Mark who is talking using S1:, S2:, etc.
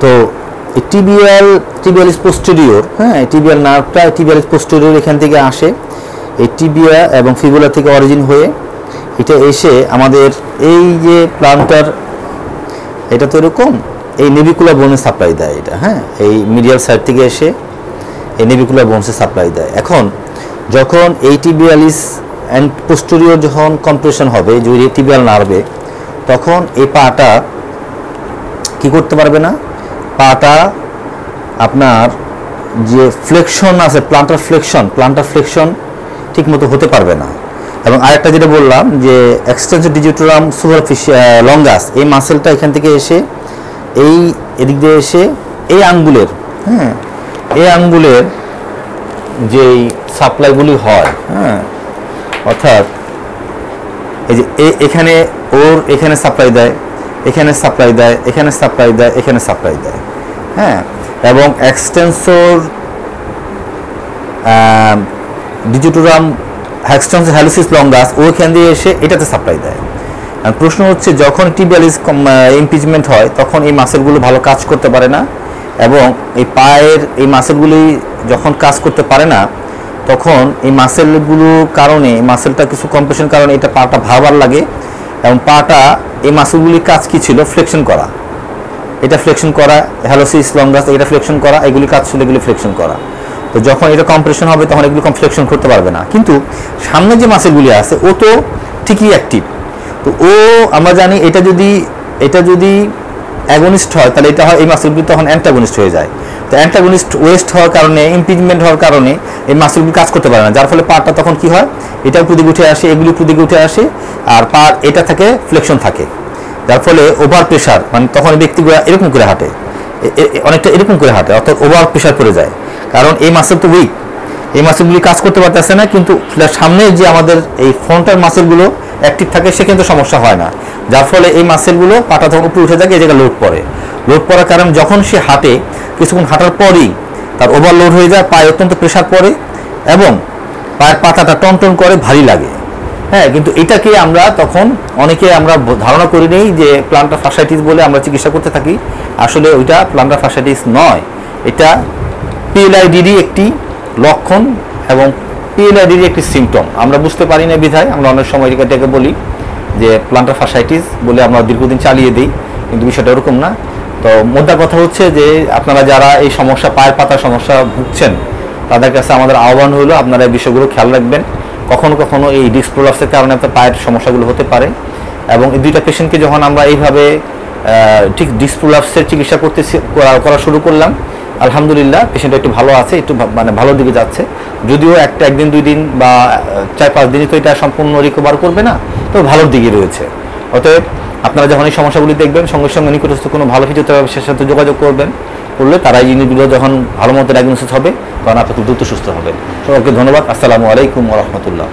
S1: তো টিবিয়ালিস পোস্টেরিয়র, হ্যাঁ, tibial নার্ভটা টিবিয়ালিস posterior এখান থেকে আসে, এই টিবিয়া এবং ফিবুলা থেকে অরিজিন হয়ে এটা এসে আমাদের এই যে প্লান্টার, এটা তো এরকম এই নেভিকুলার বোনে সাপ্লাই দেয় এটা, হ্যাঁ, এই মিডিয়াল সাইড থেকে এসে এই নেভিকুলার বোনসে সাপ্লাই দেয়। এখন যখন এই টিবিয়ালিস অ্যান্ড পোস্টেরিয়র যখন কম্প্রেশন হবে যে টিবিয়াল নার্ভে, তখন এই পাটা কি করতে পারবে না, পাটা আপনার যে ফ্লেকশন আছে প্লান্টার ফ্লেকশন ঠিক মতো হতে পারবে না। এবং আরেকটা যেটা বললাম যে এক্সটেন্সর ডিজিটারাম সুপারফিশিয়াল লঙ্গাস, এই মাসেলটা এখান থেকে এসে এই এদিক দিয়ে এসে এই আঙ্গুলের, হ্যাঁ, এই আঙ্গুলের যেই সাপ্লাইগুলি হয়, হ্যাঁ, অর্থাৎ এই যে এখানে ওর এখানে সাপ্লাই দেয়, এখানে সাপ্লাই দেয়, এখানে সাপ্লাই দেয়, এখানে সাপ্লাই দেয়, হ্যাঁ, এবং এক্সটেন্সর ডিজিটারাম এক্সটেন্সর হ্যালোসিস লঙ্গাস ওইখান দিয়ে এসে এটাতে সাপ্লাই দেয়। প্রশ্ন হচ্ছে যখন টিবিয়ালিস ইমপিচমেন্ট হয় তখন এই মাসেলগুলো ভালো কাজ করতে পারে না, এবং এই পায়ের এই মাসেলগুলি যখন কাজ করতে পারে না তখন এই মাসেলগুলোর কারণে, মাসেলটা কিছু কম্প্রেশন কারণে এটা পাটা ভাবার লাগে, এবং পাটা এই মাসেলগুলির কাজ কি ছিল, ফ্লেকশন করা, এটা ফ্লেকশন করা, হ্যালোসিস লঙ্গাস এটা ফ্লেকশন করা, এগুলি কাজ ছিল এগুলি ফ্লেকশন করা। তো যখন এটা কম্প্রেশন হবে তখন এগুলি ফ্লেকশন করতে পারবে না, কিন্তু সামনে যে মাসেলগুলি আছে ও তো ঠিকই অ্যাক্টিভ। তো ও আমরা জানি এটা যদি অ্যাগনিস্ট হয় তাহলে এটা হয় এই মাসেলগুলি তখন অ্যান্টাগনিস্ট হয়ে যায়। তো অ্যান্টাগনিস্ট ওয়েস্ট হওয়ার কারণে, ইমপিচমেন্ট হওয়ার কারণে এই মাসেলগুলি কাজ করতে পারে না, যার ফলে পাটা তখন কি হয়, এটা উপর দিকে উঠে আসে, এগুলি উপর দিকে উঠে আসে, আর পা এটা থেকে ফ্লেকশন থাকে, যার ফলে ওভার প্রেশার, মানে তখন ব্যক্তিগুলো এরকম করে হাঁটে, অনেকটা এরকম করে হাঁটে, অর্থাৎ ওভার প্রেশার পড়ে যায়, কারণ এই মাসেল তো উইক, এই মাসেলগুলি কাজ করতে পারতেছে না, কিন্তু সামনে যে আমাদের এই ফ্রন্টাল মাসেলগুলো অ্যাক্টিভ থাকে সে কিন্তু সমস্যা হয় না, যার ফলে এই মাসেলগুলো পাটা তখন উপরে উঠে থাকে, এই জায়গায় লোড পড়ার কারণে যখন সে হাঁটে কিছুক্ষণ হাঁটার পরই তার ওভারলোড হয়ে যায়, পায়ে অত্যন্ত প্রেশার পড়ে এবং পায়ের পাতাটা টনটন করে, ভারী লাগে, হ্যাঁ। কিন্তু এটাকে আমরা তখন অনেকে আমরা ধারণা করি নেই যে প্লান্টার ফাসাইটিস বলে আমরা চিকিৎসা করতে থাকি, আসলে ওইটা প্লান্টার ফাসাইটিস নয়, এটা পিএলআইডির একটি লক্ষণ এবং পিএলআইডির একটি সিমটম। আমরা বুঝতে পারি না বিধায় আমরা অনেক সময় এটাকে বলি যে প্লান্টার ফাসাইটিস বলে আমরা দীর্ঘদিন চালিয়ে দিই, কিন্তু বিষয়টা ওরকম না। তো মোদ্দা কথা হচ্ছে যে আপনারা যারা এই সমস্যা, পায়ের পাতার সমস্যা ভুগছেন, তাদের কাছে আমাদের আহ্বান হলো আপনারা এই বিষয়গুলো খেয়াল রাখবেন। কখনো কখনো এই ডিস্ক প্রলাপসের কারণে আপনার পায়ের সমস্যাগুলো হতে পারে, এবং এই দুইটা পেশেন্টকে যখন আমরা এইভাবে ঠিক ডিস্ক প্রলাপসের চিকিৎসা করা শুরু করলাম, আলহামদুলিল্লাহ পেশেন্ট একটু ভালো আছে, একটু মানে ভালোর দিকে যাচ্ছে, যদিও একদিন 2 দিন বা 4-5 দিনই তো এটা সম্পূর্ণ রিকভার করবে না, তো ভালোর দিকে রয়েছে। অতএব আপনারা যখন এই সমস্যাগুলি দেখবেন সঙ্গে সঙ্গে নিকটস্থ কোনো ভালো ফিজিওথেরাপিস্টের সাথে যোগাযোগ করলে তারা এই জিনিসগুলো যখন ভালো মতো ডায়াগনোসিস হবে তখন আপনি খুব দ্রুত সুস্থ হবেন। সবাইকে ধন্যবাদ। আসসালামু আলাইকুম ওয়া রাহমাতুল্লাহ।